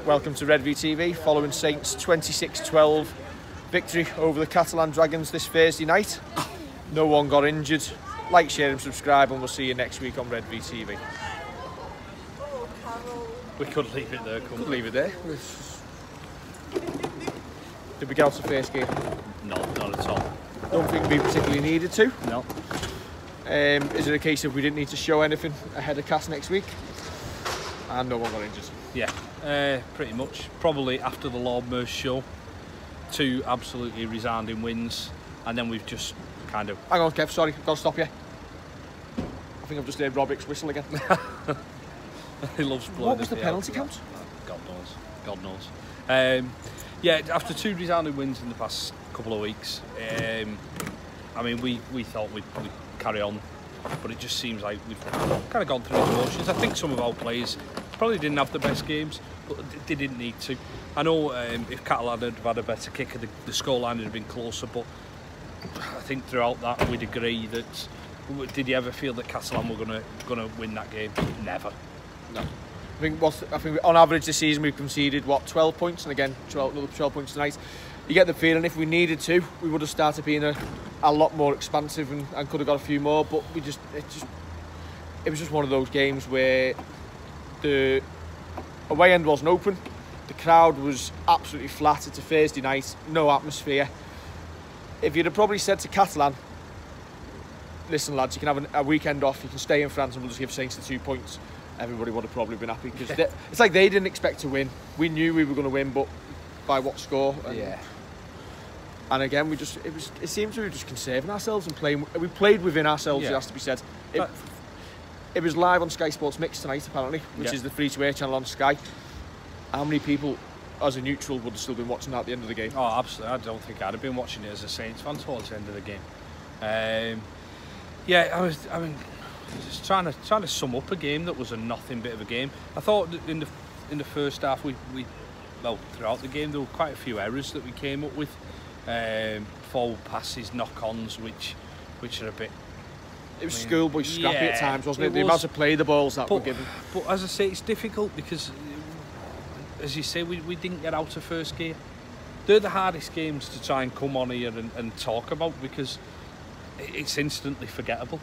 Welcome to Red VTV, following Saints' 26-12 victory over the Catalan Dragons this Thursday night. No one got injured. Like, share and subscribe, and we'll see you next week on Red VTV. We could leave it there, couldn't we? Leave it there. Did we get out the first game? No, not at all. Don't think we particularly needed to. No. Is it a case of we didn't need to show anything ahead of Cas next week? And no one got injured. Yeah, pretty much. Probably after the Lord Merce show, 2 absolutely resounding wins, and then we've just kind of... Hang on, Kev, sorry, I've got to stop you. I think I've just heard Robick's whistle again. He loves blowing. What was the penalty count? God knows. Yeah, after 2 resounding wins in the past couple of weeks, I mean, we thought we'd carry on, but it just seems like we've kind of gone through the motions. I think some of our players probably didn't have the best games, but they didn't need to. I know if Catalans had had a better kicker, the scoreline would have been closer, but I think throughout that we'd agree that... Did you ever feel that Catalans were gonna win that game? Never. No. I think on average this season we've conceded, 12 points, and again another 12 points tonight. You get the feeling if we needed to, we would have started being a lot more expansive and could have got a few more, but it was just one of those games where the away end wasn't open, the crowd was absolutely flat. It's a Thursday night, no atmosphere. If you'd have probably said to Catalan, listen lads, you can have a weekend off, you can stay in France and we'll just give Saints the 2 points, everybody would have probably been happy, because it's like they didn't expect to win. We knew we were going to win, but by what score? And again, it seemed we were just conserving ourselves and playing. We played within ourselves, it has to be said. It was live on Sky Sports Mix tonight, apparently, which is the free-to-air channel on Sky. How many people, as a neutral, would have still been watching that at the end of the game? Oh, absolutely. I don't think I'd have been watching it as a Saints fan towards the end of the game. I mean, just trying to sum up a game that was a nothing bit of a game. I thought that in the first half well, throughout the game there were quite a few errors that we came up with. Forward passes, knock-ons, which are a bit... It was schoolboy scrappy at times, wasn't it? The amount of play the balls that were given. But as I say, it's difficult because, as you say, we didn't get out of first gear. They're the hardest games to try and come on here and talk about, because it's instantly forgettable.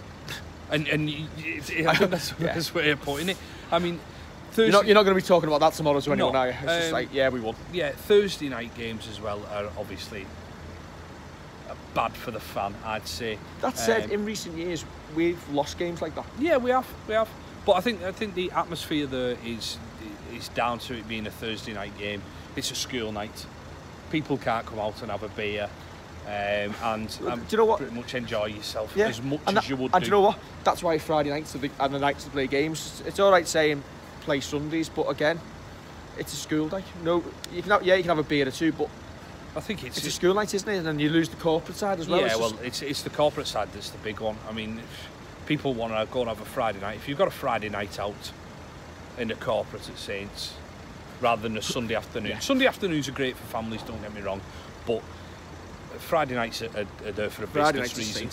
I think that's the best way of putting it. I mean, you're not going to be talking about that tomorrow to anyone, are you? It's just like, yeah, we won. Yeah, Thursday night games as well are obviously bad for the fan, I'd say. That said, in recent years we've lost games like that. Yeah, we have. But I think the atmosphere there is down to it being a Thursday night game. It's a school night. People can't come out and have a beer. And do you know what? Pretty much enjoy yourself as much as you would. And do you know what? That's why Friday nights are the nights to play games. It's all right saying play Sundays, but again, it's a school day. No, you can have a beer or two, but I think it's a school night, isn't it? And then you lose the corporate side as well. Yeah, it's the corporate side that's the big one. I mean, if people want to go and have a Friday night, if you've got a Friday night out in the corporate at Saints rather than a Sunday afternoon. Sunday afternoons are great for families, don't get me wrong, but Friday nights are there for a business reason.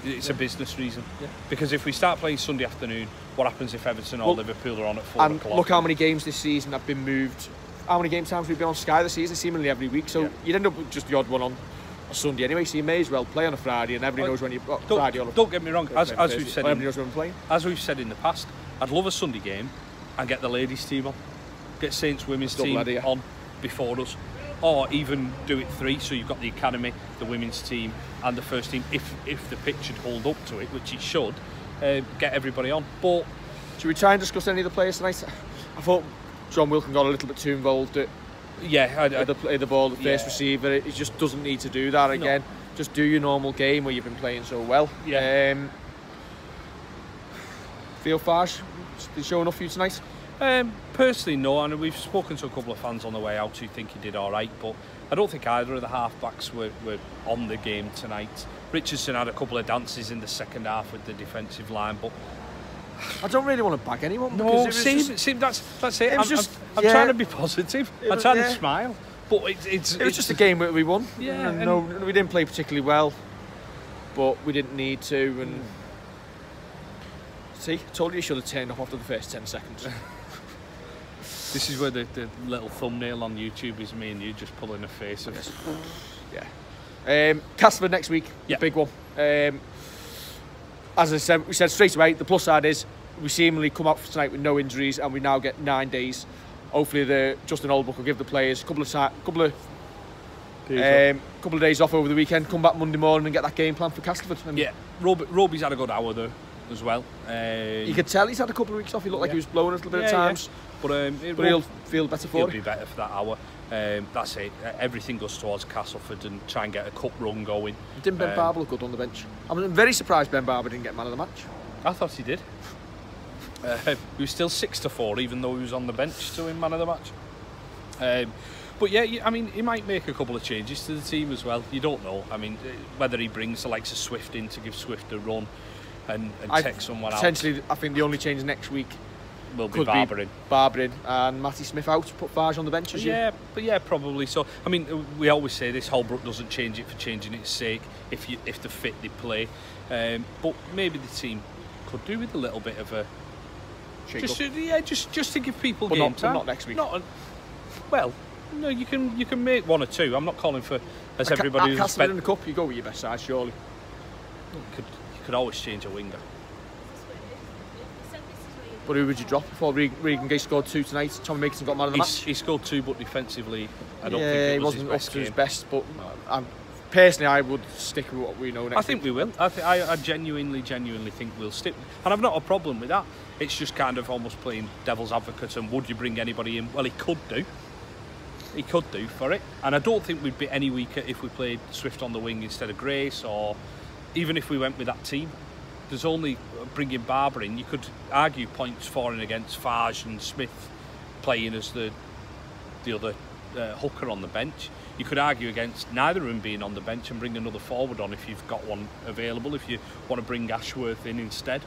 It's a business reason. Yeah. Because if we start playing Sunday afternoon, what happens if Everton or Liverpool are on at 4 o'clock? Look how many games this season have been moved. How many game times we've been on Sky this season, seemingly every week. So you'd end up with just the odd one on a Sunday anyway. So you may as well play on a Friday, and everybody knows when you've got Friday. Don't get me wrong. As we've said, everybody knows when we're playing. As we've said in the past, I'd love a Sunday game and get the ladies' team on, get Saints women's team on before us. Or even do it 3, so you've got the academy, the women's team and the first team, if the pitch should hold up to it, which it should, get everybody on. But should we try and discuss any of the players tonight? I thought John Wilkin got a little bit too involved at the ball, the first receiver. He just doesn't need to do that again. Just do your normal game where you've been playing so well. Theo Farge, did he show enough for you tonight? Personally, no, and we've spoken to a couple of fans on the way out who think he did all right, but I don't think either of the half-backs were on the game tonight. Richardson had a couple of dances in the second half with the defensive line, but I don't really want to bag anyone. No, that's it. I'm trying to be positive. I'm trying to smile, but it was just a game that we won. Yeah, no, we didn't play particularly well, but we didn't need to. And see, I told you should have turned off after the first 10 seconds. This is where the little thumbnail on YouTube is me and you just pulling a face of it. Yeah. Castleford next week, big one. As I said, we said straight away, the plus side is we seemingly come out for tonight with no injuries, and we now get 9 days. Hopefully, Justin Holbrook will give the players a couple of days off over the weekend. Come back Monday morning and get that game plan for Castleford. Yeah, Roby's had a good hour though as well. You could tell he's had a couple of weeks off. He looked like he was blowing a little bit at times. But he'll feel better for it. He'll be better for that hour. That's it. Everything goes towards Castleford and try and get a cup run going. Didn't Ben Barber look good on the bench? I'm very surprised Ben Barber didn't get man of the match. I thought he did. He was still 6-4, even though he was on the bench to win man of the match. But yeah, I mean, he might make a couple of changes to the team as well. You don't know. I mean, whether he brings the likes of Swift in to give Swift a run and take someone out. Potentially, I think the only change next week will be Barber in. Barber in and Matty Smith out. Put Farge on the bench, but probably. So, I mean, we always say this: Holbrook doesn't change it for changing its sake. If they're fit, they play. But maybe the team could do with a little bit of a just to give people game time. But not next week. Well, no, you can make one or two. I'm not calling for as everybody who's spent in the cup. You go with your best side, surely. You could always change a winger. But who would you drop before Regan Gay scored 2 tonight? Tommy Makerson got man of the match. He scored 2, but defensively, I don't think it wasn't up to his best. But personally, I would stick with what we know next. I think we will. I genuinely think we'll stick, and I've not a problem with that. It's just kind of almost playing devil's advocate. And would you bring anybody in? Well, he could do. He could do for it, and I don't think we'd be any weaker if we played Swift on the wing instead of Grace, or even if we went with that team. There's only bringing Barber in. You could argue points for and against Farge and Smith playing as the other hooker on the bench. You could argue against neither of them being on the bench and bring another forward on if you've got one available. If you want to bring Ashworth in instead,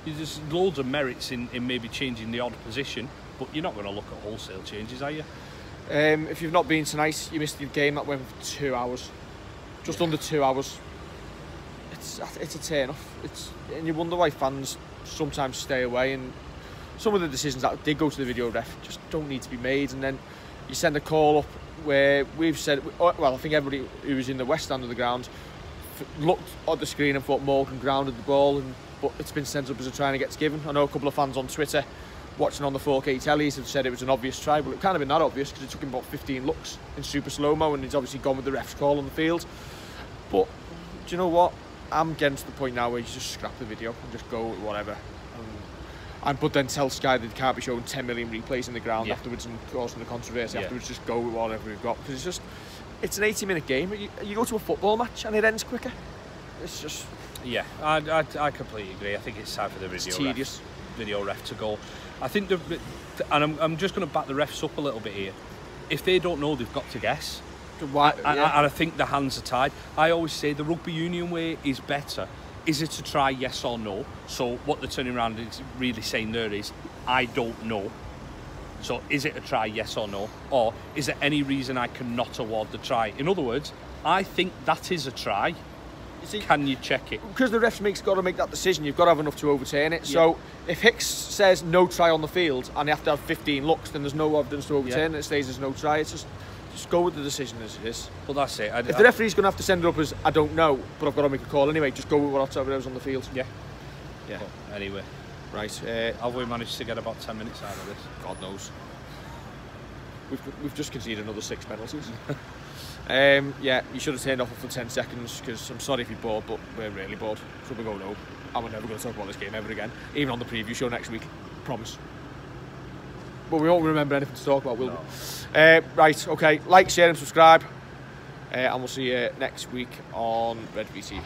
there's loads of merits in maybe changing the odd position, but you're not going to look at wholesale changes, are you? If you've not been tonight, you missed the game that went for 2 hours, just under 2 hours. It's a turn-off. And you wonder why fans sometimes stay away, and some of the decisions that did go to the video ref just don't need to be made. And then you send a call up where we've said, well, I think everybody who was in the west end of the ground looked at the screen and thought Morgan grounded the ball, but it's been sent up as a try and it gets given. I know a couple of fans on Twitter watching on the 4K tellies have said it was an obvious try, but it can't have been that obvious because it took him about 15 looks in super slow-mo, and he's obviously gone with the ref's call on the field. But do you know what? I'm getting to the point now where you just scrap the video and just go with whatever. But then tell Sky that they can't be showing 10 million replays in the ground afterwards and causing the controversy afterwards. Just go with whatever we've got, because it's an 80-minute game. You go to a football match and it ends quicker. It's just... Yeah, I completely agree. I think it's time for the video ref to go. I think, and I'm just going to back the refs up a little bit here. If they don't know, they've got to guess. And I think the hands are tied. I always say the rugby union way is better. Is it a try, yes or no? So what they're turning around is really saying there is, I don't know. So is it a try, yes or no? Or is there any reason I cannot award the try? In other words, I think that is a try. Can you check it? Because the ref's got to make that decision, you've got to have enough to overturn it. So if Hicks says no try on the field and they have to have 15 looks, then there's no evidence to overturn it. It stays as no try. It's just go with the decision as it is. Well, that's it. If the referee's going to have to send it up as I don't know, but I've got to make a call anyway, just go with whatever was on the field. Yeah. But anyway. Right. Have we managed to get about 10 minutes out of this? God knows. We've just conceded another 6 penalties. You should have turned off for 10 seconds, because I'm sorry if you're bored, but we're really bored. So we're going home. And we're never going to talk about this game ever again, even on the preview show next week. Promise. But we won't remember anything to talk about, will we? Right, okay. Like, share and subscribe. And we'll see you next week on Red VTV.